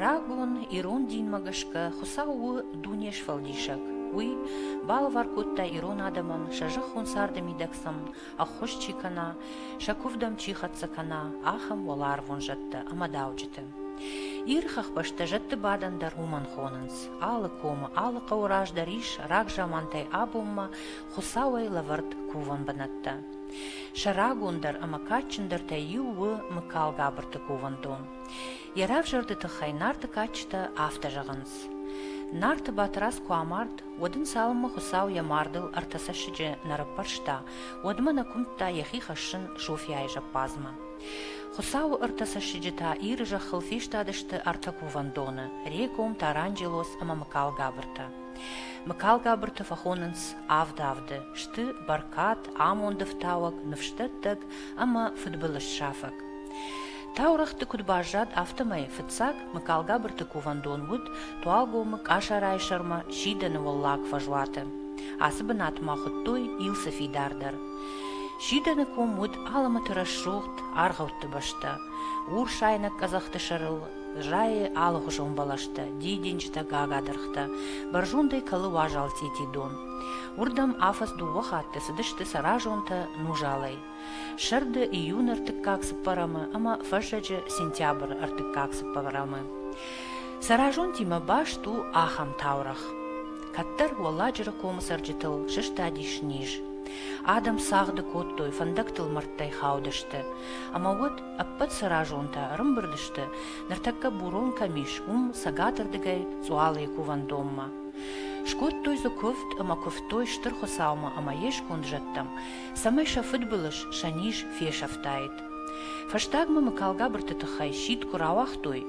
Шарагун Ирон дин магашка хусау дунеш фалдишак. Уи балваркутта Ирон адаман шажых хунсарда мидаксам, ахуш чикана, шакувдам чихатсакана, ахам валар вонжатта, амадауджита. Ирхах башта жатты бадандар уман хонанс, алы кома, алы кауражда дариш, рак жамантай абумма, хусауай лавард куван банатта. Шарагундар амакачындар тайюы мыкал габырты кувандон. Ярав жарды тахай нарты качта афта жағынс. Нарты батырас куамард, одын салымы хусау ямардыл артасашыжы нарыппаршта, одмана кумтта яхи хашын шофияй жаппазма. Хусау артасашыжыта иры жахыл фиштадышты арта кувандоны, реком таранджелос ама мыкал габырта. Мыкал габырты фахонынс авды, шты баркат, амондыв тауак, навштыттык, ама футболыш шафак. Таурахты кудбажат автомай фыцак мыкал габырты кувандон вуд, туалгомык ашарай шарма шиданы воллак фажваты. Асыбын атма хуттой илсы фидардар. Шиданы ком вуд алама тырашшухт арғаутты башта. Ур шайнак казахты шарыл, жайы алығы жомбалашты, дейденчті гагадырхты, баржундай калы важал тетидон. Урдам афас дувах атты сыдышты саражонты нужалай. Шарды июн артык каксып парамы, ама фашаджы сентябр артык каксып парамы. Саражон тима баш ту ахам таурах. Каттар уаладжыры комысар жытыл, шышта дишниж. Адам сағды коттой, фандактыл марттай хаудышты. Ама вот аппат саражонта рымбырдышты, нартакка бурон камиш, сагатырдыгай цуалай кувандомма. Шкот той за көфт, ама көфтой штыр хосаума, ама еш конджаттам. Самай шафыт былыш, шаниш фешафтайт. Фаштагма мыкал габырты тахай щит куравах той.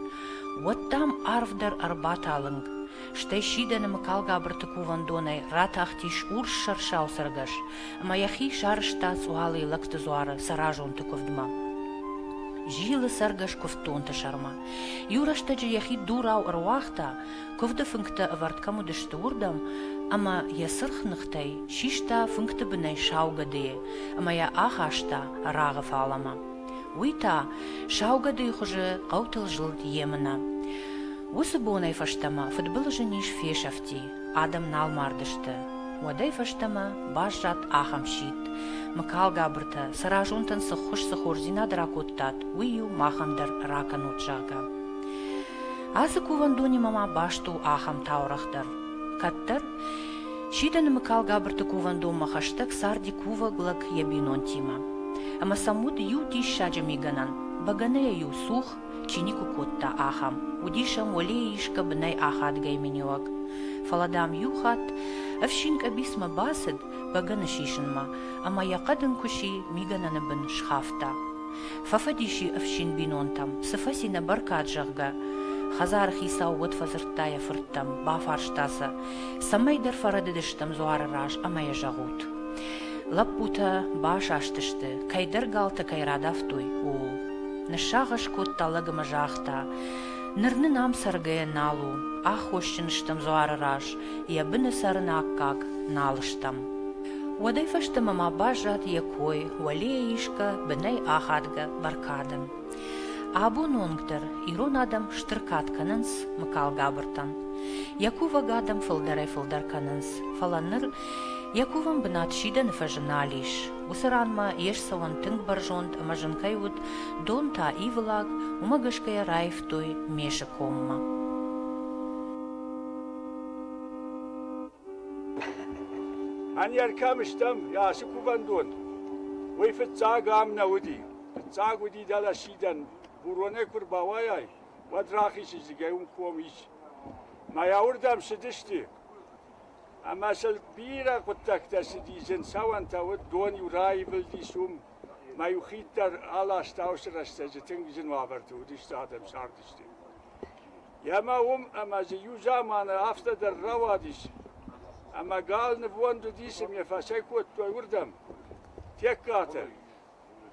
Вот там арвдар арбата алынг. Штай шиданы мыкал габырты кувандонай ратахтиш урш шаршау саргаш. Ама яхи шарышта цуалай лакты зуары саражонты ковдма. Жилы саргаш ковтонты шарма. Юраштаджы яхи дурау арвахта, ковды фынкты аварткаму дышты урдам, ама я сырхнықтай шишта фынкты бінай шаугадые, ама я ахашта рағы фалама. Уйта шаугадые хуже қаутыл жылд емына. Осы бонай фаштама футбол жениш фешафти, адам налмардышты. Уадай фаштама баш жат ахам шит. Мыкал габырта саражунтан сыхуш сыхорзина дракоттат, уйю махамдар ракан отжага. Асы кувандони мама башту ахам таурахдар. Каттар, шиданы мыкал габырты кувандон махаштак сарди кува глак ябинон тима. Ама самуд ю диш шаджамиганан, баганея ю сух, чинику котта ахам, удишам олеишка бнай ахат гаймениок. Фаладам юхат, авшинк абисма басыд, багана шишынма, ама яқадын куши мигананы бін шхафта. Фафадиши авшин бинонтам, сыфасина баркат жағга, хазар хисау вот фазырттая фырттам, бафарштаса, самайдар фарадыдыштам зуары раш, амая жағут. Лаппута баш аштышты, кайдар галта кайрадавтуй, ол. Нышағаш котта лыгыма жақта, нырны нам саргая налу, ах ощыныштам зуары раш, ябыны сарын аккак налыштам. Уадай фаштама ма бажат якой, уалея ишка, бінай ахадга баркадым. Абу нонгдар, ирон адам штыркат канынс, мыкал габыртан. Якува гадам фылдарай фылдар канынс, фаланыр, якувам бінат шидан фажыналиш. Усыранма еш саван тынг баржонд, ама жынкай уд дон та ивылаг, умагышкая райф той меша комма. Аньяр камыштам, ясы кувандон. Вой фыцаг амна уди. Фыцаг уди дала шидан. Буроне курбаваяй. Вадрахиш изгай комиш. Мая урдам сидишти. Ama sel bira kotakta sidizin savanta wad doni uraivel disum mayu khitar ala stausrasta tingizin wabertu distadem sardisti. Yama ama ze yuzamana after der rawadis. Ama gal ne vondu disem ya fasakot to urdam. Tekate.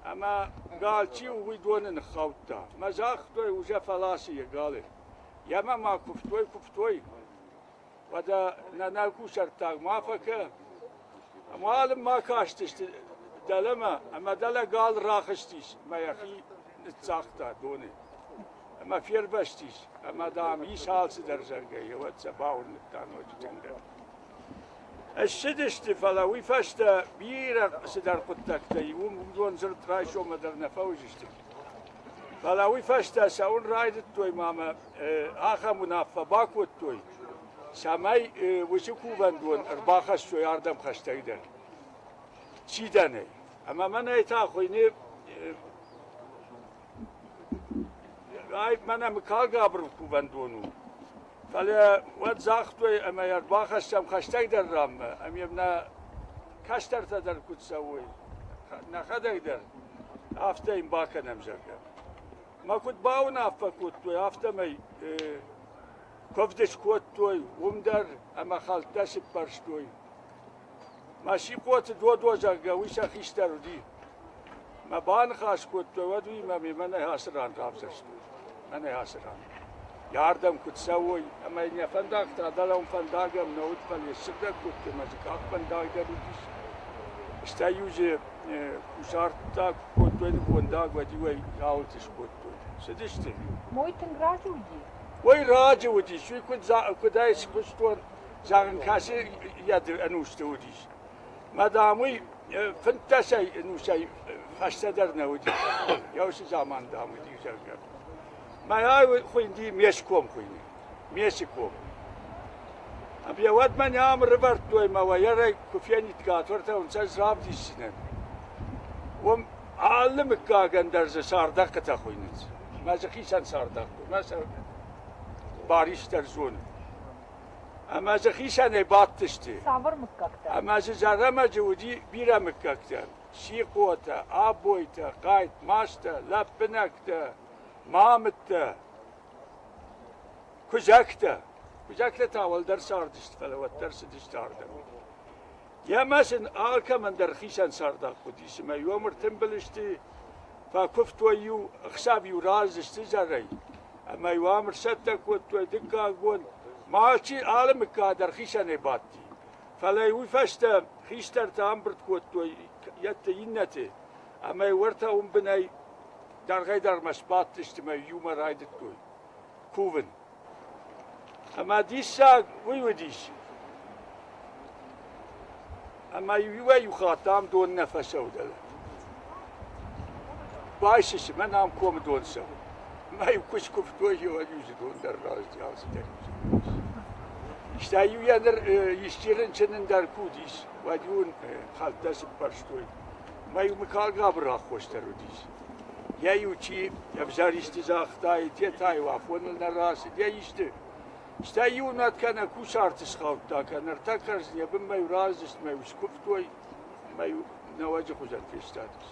Ama gal chi wi donen khawta. Mazakh to uja falasi gale. Yama ma kuftoy. ودا نناكو شرطاق ما فكا معلم ما كاشتش دلما اما دلا قال راخشتيش ما يخي نتساقتا دوني اما فیر بستیش اما دام یه سال سدر زرگه و تباون تانو جنگل الشدشت فلاوی فشت بیر سدر قطک تیوم بدون زرت رایشو مدر نفوجشت فلاوی فشت ساون رايدت توي ماما آخا منافع باكوت توي سامي وشكو بندون ارباخش شو ياردم خشتايدن چی دنه اما من ایتا خوینه من هم کار گابر کو بندونو ولی ود زاختوی اما یار باخشتم خشتگ در رام ام یبنا کشتر تا در کد سوی نخدگ در هفته این باکنم زرگم ما کد باون افا کد توی هفته می کفدش کد توی وم در اما خالتش پرش توی ماشي قوت دو زرگه ویشا خیشتر رو دی ما بان خاص کد توی ودوی ما من حاصران رابزشت من حاصران ياردم كنت سوي اما اني فندق تادلهم فندقم نود فلي سدك كنت مزكاك فندق دروديش استايوجي كوشارتا كنت وين فندق ودي ياولتش كنت سدشتي مويتن راجودي وي راجودي شو كنت كدايس كشتون زاغن كاسي يد انوستوديش مادامي فنتسي انو شيء فاشتدرنا ودي يوش زمان دامودي زرقم ما هاي خويندي ميشكوم خويني ميشكوم أبي أود من يام ربرت توي ما ويرى كفيني تقاتورته ونساز راب دي سنن وم عالم كاغن درز ساردق تخوينت ما زخيشان ساردق ما باريش درزون أما زخيشان يباتشتي صابر مكاكتا أما زرما جودي بيرا مكاكتا شيقوتا أبويتا قايت ماشتا لبنكتا مامت كوزاكتا تاول درس اردشت فلوت درس دشت اردم يا مثلا آلكا من درخيشان ساردق قديس ما يومر تنبلشتي فكفت ويو خسابي ورازشتي زري اما يوامر ستك وتو دكا قون ما شي عالم كا درخيشان يباتي فلا يوفشت خيشتر تامبرت كوتو يتينتي اما يورتا بناي در غير مسبات تشتمي يوم رايدت توي كوفن اما ديسا ويوديش اما يخاطام دون نفس ودل بايشش من هم كوم دون سو ما يكش كفتوي يوجد دون در راز جالس işte yuyanır işçilerin içinden der kudis ve diyorsun haltası başlıyor. Mayu mikal gabra hoşter udis. Ya yuçi yabzar istizahta itay vafonun narası ya işte. İşte yunat kana kuşartış kavta kana takarız ya ben mayu razist mayu skuftoy mayu navaca kuzat festatis.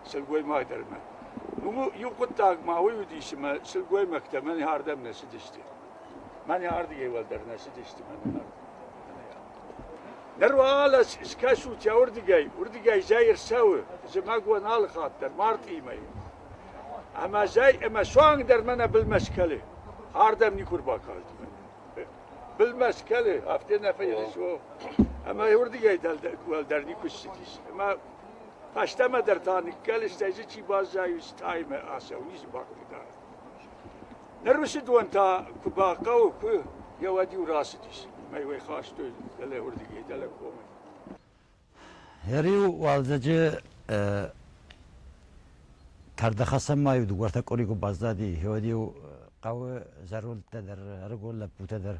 Selgoy maderme. Numu yuquttak mawi udis ma selgoy maktamen hardam nesid işte. من هاردی گیوال در نشد اجتماع نروال اسکاشو تیاوردی گی زایر سوه زماغو نال خاطر مارت ایمای اما زای اما شوان در من بالمشکله هاردم نیکور باکالد بالمشکله هفته نفیر شو اما یوردی گی دل در نیکوش سیدیش اما پشتما در تانیکل استایزی چی باز زایوش تایم آسونیش باکمی دار نرسد وانتا كباقة وكو يوادي وراسديش ما يوي خاشتو دلا وردقي دلا كومي هريو والزجي كارد خاصة ما يودو ورتا كوريكو بازدادي هوديو قوي زرول تدر رجول لبو تدر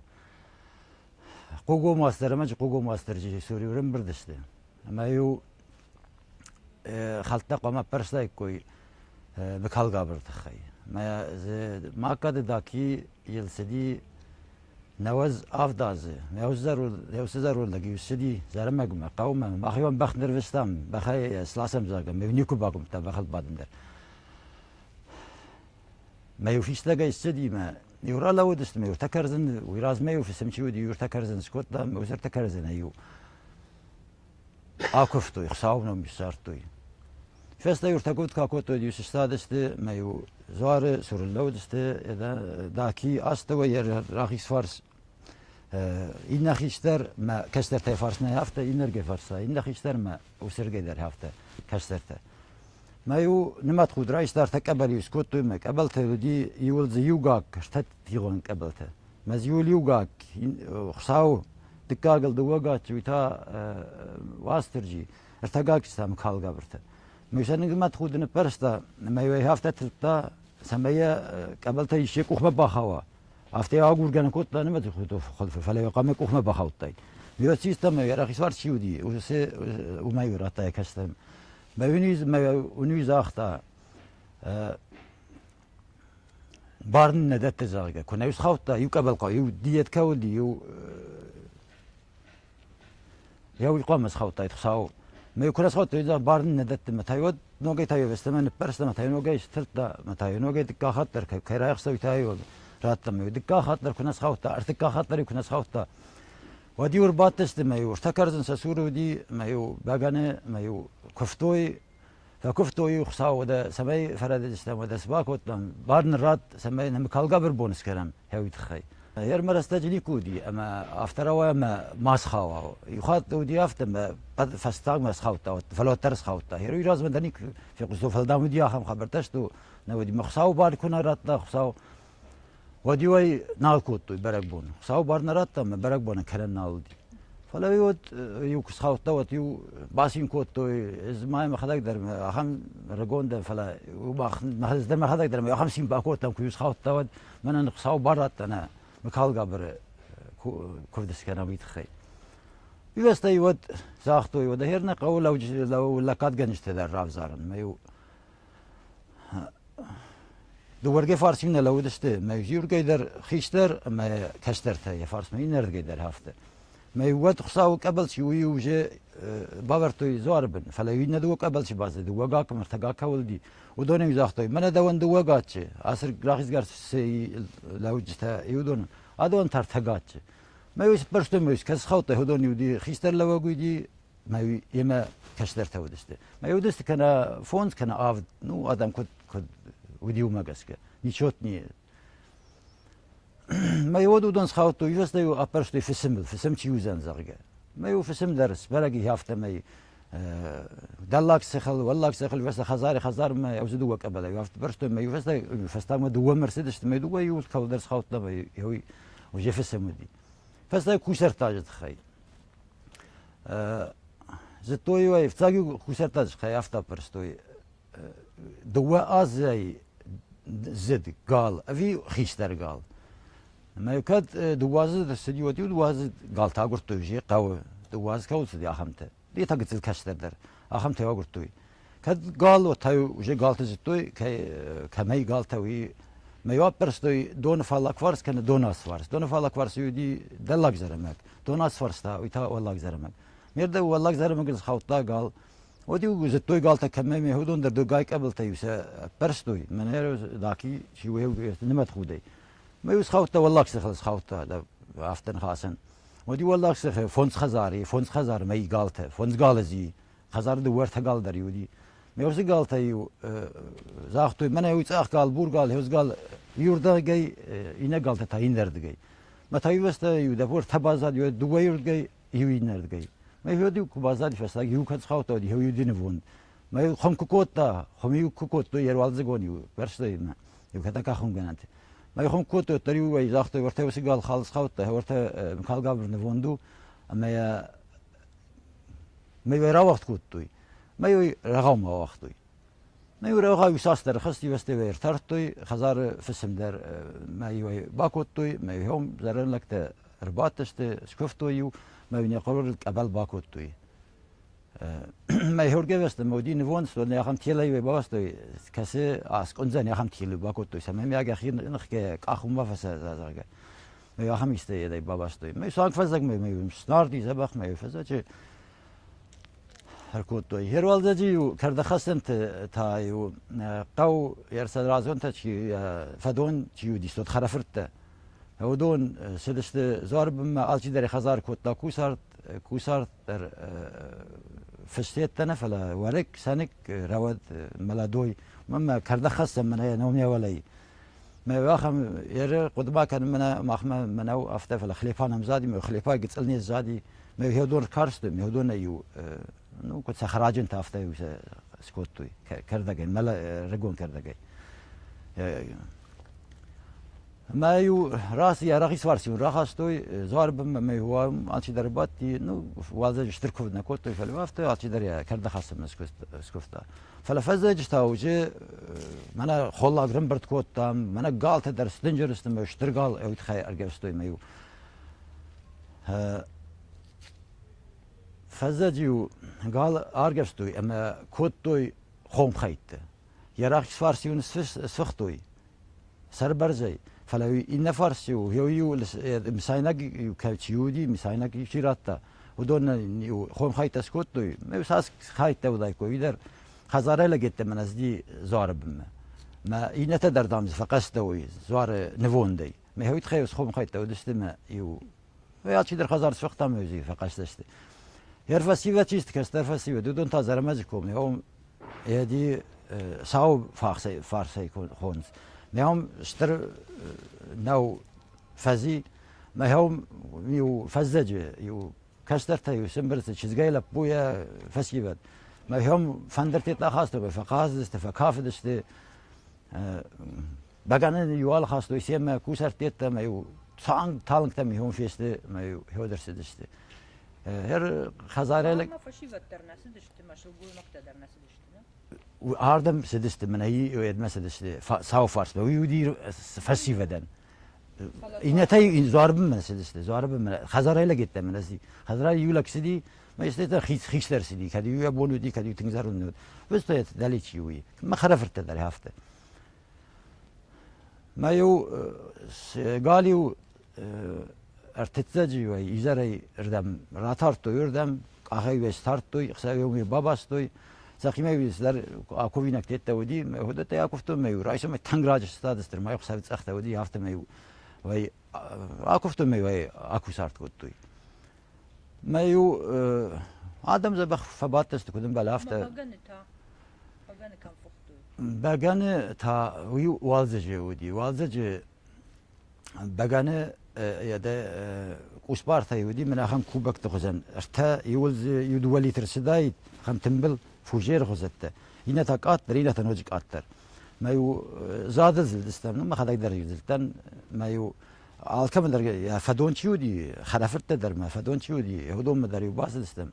قوغو ماستر ماج قوغو ماستر جي سوري ورم بردشتي ما يو خلطة قوما برسلاي كوي بكال قابر تخي ما كاد داكي يلسدي نوز افدازه نوز زرول لقي يسدي زرمقم قوم ما خيون بخ نرفستم بخي سلاسم زاغم مبنيكو باكم تا بخل بادم در ما يوفيش لقي يسدي ما يورا لو دست ما يرتكرزن ويراز ما يوفي سمشي ودي يرتكرزن سكوت دا ما يرتكرزن ايو اكفتو يخساونو مشارتو فستا يرتكوت كاكوتو ديوس استادست ما يو زوار سورلودست اذا داكي استوى راخيس فارس این نخیشتر ما کشتر تی فارس نه هفته این نرگه فارسا این نخیشتر ما وسرگه در هفته کشتر ته ما يو نمت خود رئيس دار تقبل يسكت توي ما قبلت دي يول زيوغاك شتت تيغون قبلته ما زيول يوغاك خساو دقاقل دوغاك ويتا واسترجي ارتقاك سام خال قبرته ميشان نمت خود نبرستا ما يو هفته تلتا سميه قبلته يشيك وخ بخوا هفته اغور گن كوت نمت خود خلف فلا يقام كوخ بخوتاي يو سيستم يا اخي سوار شيودي وما يراتا كاستم ما ونيز أختا بارن ندت زاغة كنا يسخوتا يقبل قا يو ديت كودي يو يقام سخوتا يتخساو ما يكون سخوتا إذا بارن ندت متايود نوجي تايو بستمن برست متايو نوجي ستلتا متايو نوجي دكا خاطر كيرا يخسوي تايو رات ما دكا خاطر كنا سخوتا ارتكا خاطر يكون سخوتا ودي ورباتست ما يو ارتكرزن سسورو دي ما يو باغانه ما يو كفتوي فكفتوي خصاو ودا سمي فرد استم ودا سباكوت بارن رات سمي نم كالغابر بونس كلام هاوي تخي ير مرستجلي كودي اما افتروا ما سخاو يخاط ودي افتم فستاغ ما سخاوتا فلو ترس خاوتا هيرو يراز مدنيك في قصو فلدام ودي اخم خبرتشتو نودي مخصاو بار كنا رات خصاو ودي وي نالكوت برك بون خصاو بارن رات ما برك بون كلن نالدي فلا يود يوكس خاوت دوت يو باسين كوتو زماي ما خدك در اهم رجون ده فلا ما خدز در ما خدك در ما خمسين باكوت تم كيوس خاوت دوت من نقصاو برات انا مكال قبر كردس كان بيت خي يوست يود زاختو يود هيرنا قول لو لقات جنشت در رافزارن ما يو دورگه فارسی نه لو دسته ما يورگه در خيشتر ما كشترته يا فارس ما ينرگه در هفته ما يود خصاو قبل شوي وجه باورتوي زاربن فلا يندو قبل شي باز دو وقاك مرتقاك ولدي ودون يزاختوي من دون دو وقاتش اسر راخيزغار سي لوجتا يودون ادون ترتقاتش ما يوس برشتو ميس كس خوته هدون يودي خيستر لوغودي ما يما كشترته ودسته ما يودست كنا فونز كنا افد نو ادم كود وديو ماغسكه نيشوتني ما يودو دون سخاوتو يوستيو ابرشتي في سم تشيوزن زرقه ما يو في سم درس بلاقي هافته ما دلاك سخل والله سخل بس خزار ما يوزدو قبل يافت برشتو ما يوفست فستا ما دو مرسيدس ما دو يو كول درس خاوت ما يو وجي في سم دي فستا كوسر تاج تخي زتوي واي فتاغي كوسر تاج خي افتا برشتو دوا ازي زد قال افي خيشتر قال ما يكاد دوازه السديوتي دوازه قالتا قرطوجي قاو دوازه كوت دي اخمته دي تاقت الكشتر در اخمته وقرطوي كاد قال وتاي وجي قالت زتوي كمي قالتوي ما يوبرستوي دون فالك فارس كان دوناس فارس يدي دلاك زرمك دوناس فارس تا ويتا والله زرمك ميرده والله زرمك خاوتا قال ودي زتوي قالتا كمي مهودون در دو قاي قبل تيوسا برستوي من هيرو داكي شي ويو نمت خودي ما يسخوته والله خلص خوته عفتن خاصن ودي والله فونس خزار ما يقالته فونس قالزي خزار دورت قال در يودي ما يوس قالته يو زاختو من يوس قال بور قال هوس قال يوردا جاي ينا قالته تاين درد جاي ما تايوست يو دبور تبازاد يو دوير جاي يو ينرد جاي ما يودي كبازاد فسا يو كز خوته دي هو يدين فون ما خم كوكوتا خم يو كوكوتو يروالزغون يو برشتين يو كتا خم جنانت ما يخون كوتو تريو وي زاختو ورته وسي قال خالص خوته ورته مكال قبر نفوندو اما ما يرا وقت كوتوي ما يرغم وقتوي ما يرغا يساس در خستي وستي ورترتوي خزار فسم در ما يوي باكوتوي ما يهم زرن لك رباطشت شكفتوي ما ينقرر قبل باكوتوي ما يهورجي وست مودي نفونس ولا يخم تيلي وباستوي كسي اسك انزن يخم تيلي باكوتوي سمم يا اخي نخك اخم ما فسا زرجه ما يخم يستي دي باباستوي ما يسان فزك ما سناردي زبخ ما يفزا هركوتوي هيروالدجي كرد خسنت تايو قو يرسل رازون تشي فدون تشيو دي صوت خرفرت هودون سدست زارب ما الجي دري خزار كوتا كوسار در فستيت تنفلا ورك سنك رواد ملادوي مما كرد خسن من هي نومي ولي ما واخم ير قدما كان من ماخما منو افتفل خليفان مزادي ما خليفا قتلني زادي ما هودون كارست ما هودون يو نو كنت خراجن تافته سکوتوی کردگی ملا رگون کردگی ما یو راس یا راقی سوارسیون راخستوی زار بم ما هو آنچه در باتی نو وازج اشتركوا نکوتوی فلوافت آنچه در کرده خاصم سکوفتا فلفزج تاوجه منا خلا گرم برد کوتام منا قالت در ستنجرستم اشترقال او تخي ارجستوي ما یو فزجيو قال ارجستوي اما كوتوي خوم خيت يا راقي سوارسيون سفختوي سر برزي فلو این نفرسیو هیو مساینگ یو کچیودی مساینگ شیراتا و دون یو خوم خیت اسکوت دوی میوساس خیت دودای کوی در خزاره لگت من از دی زارب ما این تدر دام فقست دوی زار نوون دی ما هیوت خیوس خوم خیت دودست ما یو یا چی در خزار سوخت میوزی فقست است هرفسی و چیست که استرفسی و دون تا زرمز کوم هم یادی ساو فارسی خونز ما هم اشتر نو فزي ما هم يو فزجه يو كشترته يو سمبرت چizgay la buya festival ما هم فندرت تا خاصه فقاز است فكافد است بگانه يوال خاصه سيما كوسرت ما يو سانگ تالنگ تم هم فيست ما يو هودرس است هر خزاره ما فشيفت در نسدشت مشروع نقطه در نسدشت وآردم سدست من هي ويد ما سدست ساو فارس ويودير فسي بدن إن تاي زارب من سدست زارب من خزارة لقيت من أزي خزارة يولك سدي ما يستطيع خيش ترسدي كذي يبونو دي كذي تنزرون بس تيت دليل يوي ما خرفت تدري هافته ما يو قاليو ارتتزجي وي إزاري ردم راتارتو يردم أخي وستارتو يخسر يومي باباستوي ساقيمه بيسلر اكوينك تتودي هدت ياكفتو ميو رايسو ما تنغراج استادستر ما يخسر تختودي هافت ميو وي اكفتو ميو وي اكو سارت كوتوي ميو ادم زبخ فباتست كدن بلافت باغن كان فختو باغن تا وي والزجي ودي والزجي باغن يدا قسبارتا يودي من اخم كوبك تخزن ارتا يولز يدولي ترسداي خم تنبل فوجير خزته هنا تقاتر هنا تنوجك قاتر ما يو زاد زلدستم ما خدك در يزلتن ما يو الكم در فدون چيودي خرافت در ما فدون چيودي هدوم در يو باس دستم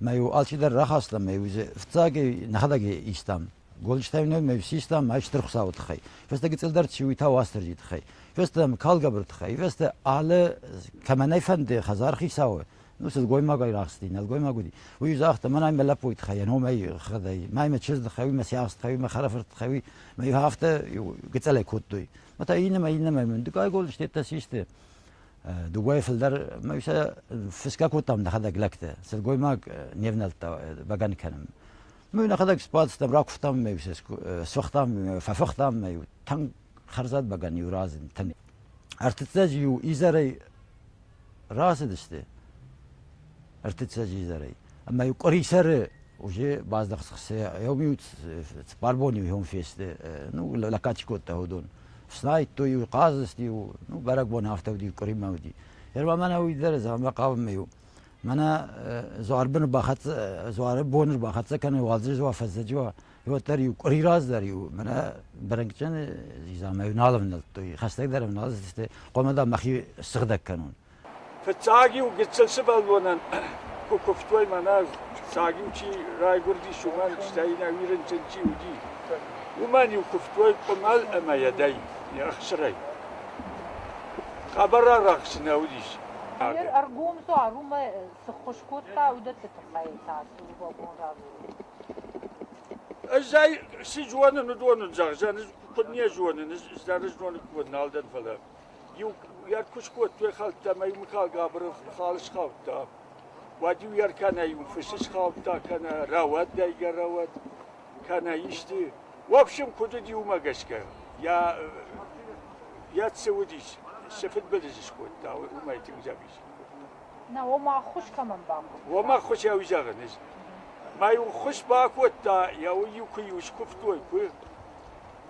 ما يو الچي در رخص لما يو فتاگي نخدك يستم گولشتاينو ما سيستم ما اشتر خساوت خي فستگي تلدر چيوي تا واستر جيت خي فستم كالگبرت خي فست على كمان فند خزار خي ساوه نوس الجوي ما قايل راستين الجوي ما قولي ويزاخت ما نايم لا بويت خيان هو ما خذي ما يمشز خوي ما سياست خوي ما خرفت خوي ما يهافت قلت له كوتوي متى ينما من دقاي يقول اشتيت تسيست دواي في الدار ما يسا فسكا كوتام هذا قلقته الجوي ما نيفنلت بقان كلام ما ناخذك سبات استبراك فتام ما يسا سوختام ففختام ما تن خرزات بقان يورازن تن ارتتاج يو إزاري راسد اشته ارتتساجي زري اما يقري سر وجي بعض دقس يومي تباربوني يوم فيست نو لكاتشكو تهودون سنايت تو يقازستي نو برقبون هافتا ودي قري ما ودي يربا منا ويدر زعما قاوم ميو منا زواربن باخت زواربون باخت كان والزج وفزجوا يوتر يقري راز داريو منا برنكچن زعما ينالم تو خاصه در ناز است قومدا مخي سغدك كانون فتاگی و گچل سبالونن کوفتوی مناز ساگیم چی رای گردی شومان استاینا ویرن چنچی ودی ومن يكفتوي قمال اما يدي يا اخشري خبر رقص نوديش غير ارقوم سو اروما سخشكوتا ودت تقايتا سو بون ازاي سي جوانا ندون نزغزان كنيا جوانا نزدار جوانا كونال دن فلا يو يار كشكوت توي خالتا ما يمخال قابر خالص خالتا وادي يار كان ينفسس خالتا كان راوات دايقا راوات كان يشتي وابشم كودو ديوما قشكا يا تسوديش سفد بلزش كوتا وما يتنزابيش نا وما خوش كمان بام وما خوش يا وزاغنز ما يخش باكوتا يا ويوكي وشكفتوي كوي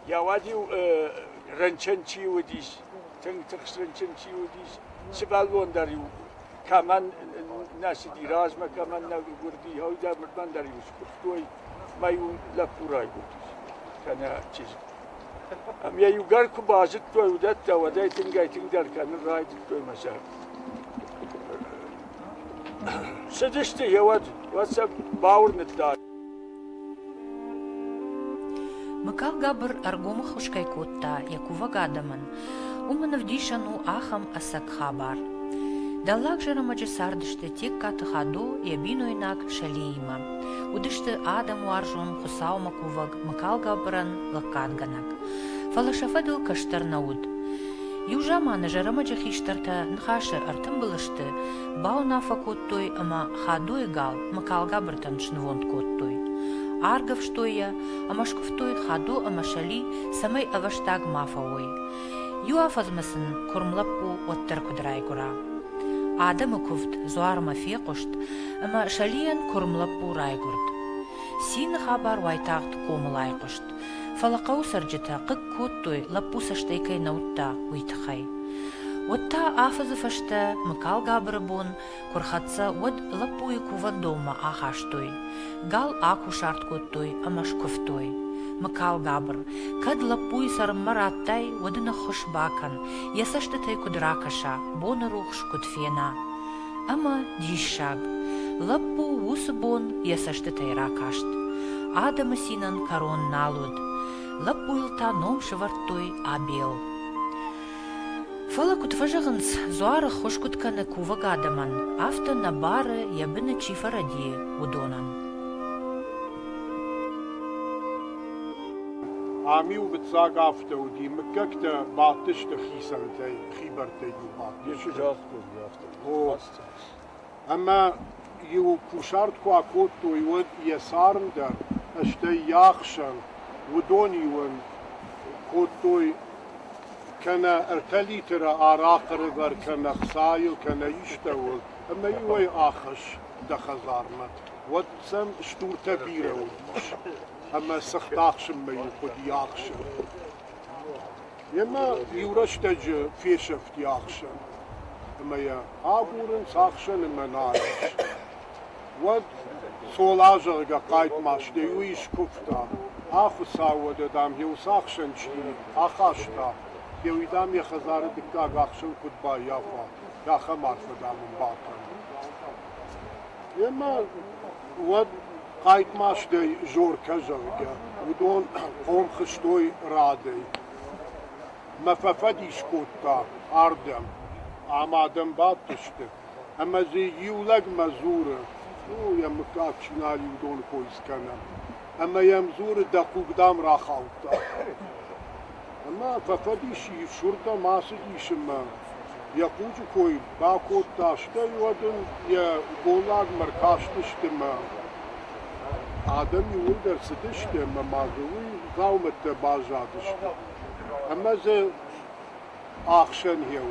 يا وادي رنشنشي وديش تخس رنشنشي وديش سبالون داريو كمان ناس دي رازما كمان ناقردي هودا مرمان داريو شكفتوي ما يون لا براي قلت كان تيز أم يا يوغار كبازت توي ودت وداي تنجاي تنجر كان الرايد توي مسار سدشتي يا ود واتساب باور نتاع Микал Габр аргома хушкайкотта, якува гадаман, умана вдишану ахам асак хабар. Даллак жарамаджи сардышты тек каты хаду ябиноинак шалейма. Удышты адам уаржун хусаума куваг Микал Габран лакканганак. Фалашафадыл каштар науд. Южаманы жарамаджи хиштарта нхашы артым былышты, бауна факоттой ама хадой гал Микал Габртан шнвонд коттой. Аргав штоя, амашковтой хаду амашали самай аваштаг мафауй. Юафазмасын курмлаппу оттар кудрайгура. Адамы кувт зуарма феқушт, ама шалиян курмлаппу райгурд. Син хабар вайтагт комылайгушт. Фалақау сарджита қық коттой лаппу саштайкай наутта уйтхай. Отта афазыфашта Микал Габры бон курхатса од лаппуй куван дома ахаштой. Гал аку шарт коттой амашковтой. Микал Габр, кад лаппуй сармараттай одына хуш бакан, ясаштатай кудракаша, бона рухш кутфена. Ама дишшаг, лаппу усы бон ясаштатай ракашт. Адама синан карон налуд, лаппуйлта ном шыварттой абел. Фала кутважагынс зуары хошкутканы кува гадаман, авто на бары ябыны чифаради удонан. Ами убцаг авто уди мкакта батышты хисантай хибартай юбат. О, Ама ю кушарт куакоту юд ясарндар аштай яхшан удони юн коттой كان ارتلي ترى عراقر ذر كان خسايل كان يشتغل اما يوي اخش دخزارنا وتسم شتور تبيره وديش اما سختاخش ما يخد ياخش يما يورشتج في شفت ياخش اما يا ابورن ساخشن اما نايش ود سولاجر قايت ماش ديويش كفتا اخو ساود دام يو ساخشن شي اخاشتا يويدام يخزار دكا غاخشن كتبا يافا يا خمار فدام باطن يما ود قايت ماش دي جور كجرقا ودون قوم خشتوي رادي ما ففديش كوتا اردم عمادم باتشت اما زي يولق مزورة يا مكاك شنالي ودون كويس كنا اما يمزور دقوق دام راخوتا اما ففديش شرطة ما سديش ما يقوج كوي باكوت تاشتا يودن يا بولاق مركاشتشت ما آدم يولدر سدشت ما مازوي زاومت باجادشت اما زي آخشن هيو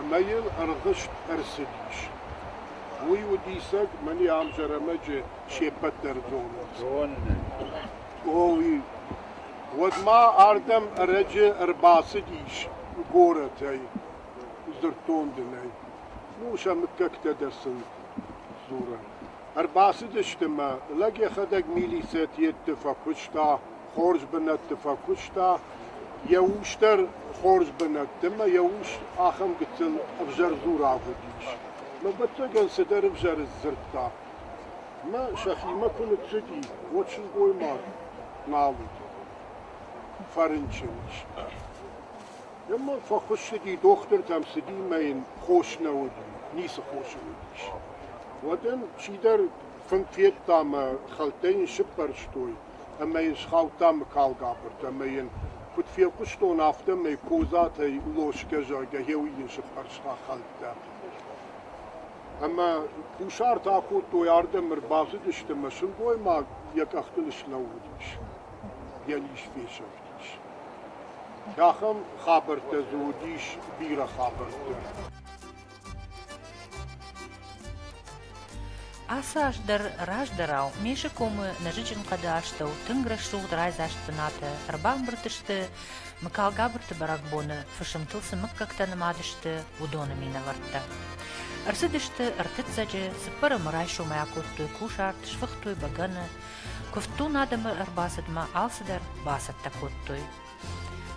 اما يل ارغشت ارسديش وي وديسك مني عم جرمج شيبت درزون وي ودما اردم رجع ارباسديش غورتي زرتون دني نوشا مككت درسن زورا ارباسدشتما لقي خدق ميليسات يتفاكشتا خورج بنت تفاكشتا يوشتر خورج بنت تما يوش اخم قتل افجر زورا فديش ما بتقن سدر افجر الزرتا ما شخي ما كنت سدي واتش القوي مار نعود فرنشنش يما فخش دي دختر تمسدي ماين خوش نودي نيس خوش نوديش ودن شيدر فنكيت تام خلتين شبر شتوي اما يشخاو تام كالغابر اما ين كنت في قشتو نافتا مي كوزاتي لوش كجاجا هيوين شبر شخا خلتا اما كوشار تاكو تو ياردم مربازي دشتما شنقوي ما يك اختلش نوديش يليش فيشف ياخم خابرت زوديش بيرا خابرت Асаждар раждарау, меші комы нажичын қады аштау, тынгра шуғд райзашт пынаты, арбан біртішті, Микал Габрты баракбоны, фышымтылсы мыккактаны мадышты, удоны мина вартта. Арсыдышты артыцаджы, сыппары мырай шумая коттой кушарт, швыхтой баганы, Ковтун адымы ырбасыдма алсыдар басат такоттой.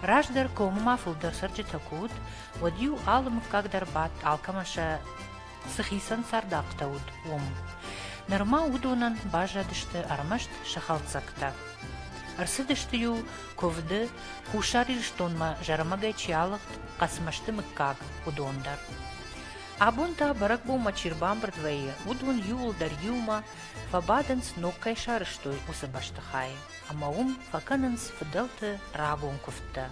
Раждар комума фулдар сырджи такут, водью алым кагдар бат алкамаша сыхисан сардактауд ум. Нырма удунан бажадышты армашт шахалцакта. Арсыдыштыю ковды хушарирштонма жармагай чиалыхт касмашты мыккаг удондар. Абунта барак бума чирбамбр двое, удун юлдар юма, фабаденс ноккай шарыштой усабаштахай, ама факаненс фаделты рагун куфта.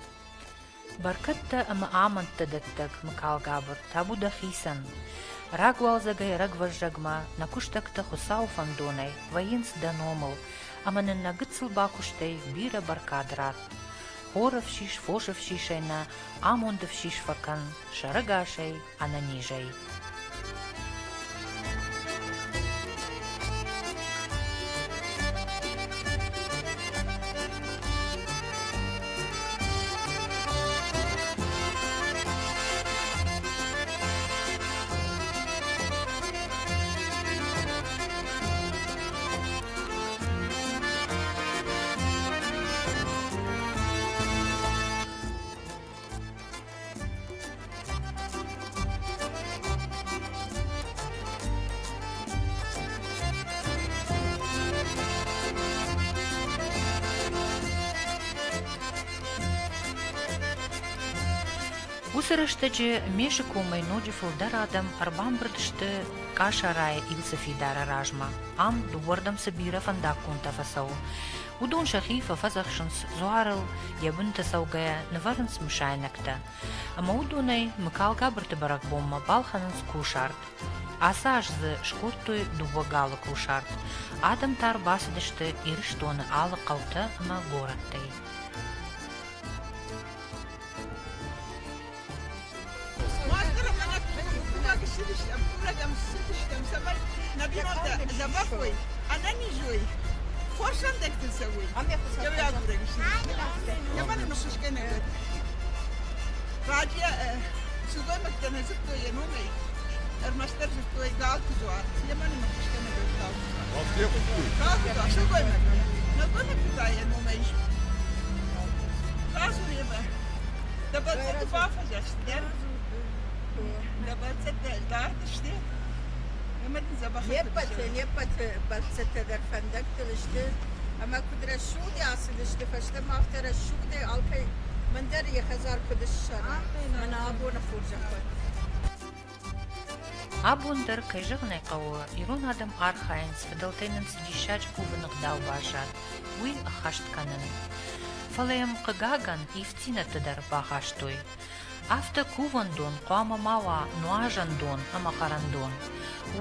Баркатта ама амантта даттак мыкал габр, табуда хисан. Рагвалзагай рагважжагма, накуштакта хусау фандонай, воинс даномал, аманын нагыцл бакуштай бира баркадрат. Хоров шиш, фошев шишайна, амондов шиш факан, шарагашай, ананижай. Усырыштыжы мешіку майноджи фулдар адам арбамбырдышты кашарай илсафидара ражма. Ам дувордам сабира фандак кунта фасау. Удун шахифа фазахшынс зуарыл ябынта саугая наварынс мшайнакта. Ама удунай мыкал габырты барак бомма балханынс кушарт. Асажзы шкуртуй дубагалы кушарт. Адам тар басыдышты ирыштоны алы қалты ама гораттай. Забахой, она не жой. Хоршан так ты собой. Я говорю, я мана на пушке не говорю. Радия, сюда мы к нему зато я новый. Мастер зато я гал кузуа. Я мана на пушке не говорю. Гал кузуа, что говорю? На то не куда я новый. Разу реба. Да вот это бафа just, да? Да вот это да, что? Lepate balsete der fandaktelişti ama kudra şudi asılıştı faşta maftara şudi alkay mandar ya hazar kudiş şara mana abuna furjakot Абундар кайжыгнай кауы ирон адам архайнс фадалтайнын сидишач кувынық дау башат, уй ахаштканын. Фалаям кыгаган ифтина тыдар багаштой. Афта кувандон, куама мава, нуажандон, ама карандон.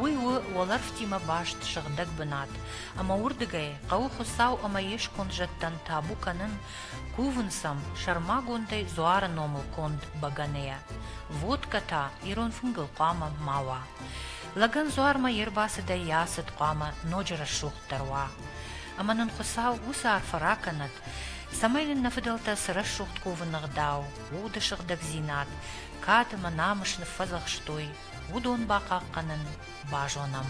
Уй-уй, уалар втима башт шыгдаг бынат. Ама урдыгай, кау хусау ама еш конжаттан табу канын, кувынсам шармагондай зуара номыл конд баганея. Водка та ирон фунгыл куама мава. Лаган зуарма ербасыдай ясыт куама ноджара шухтарва. Аманын хусау уса арфараканат, Самайлин нафыдалта сыраш шухт кувынық дау, уды шыгдаг зинат, катыма намышны фазах штой, удон бақаққанын бажонам.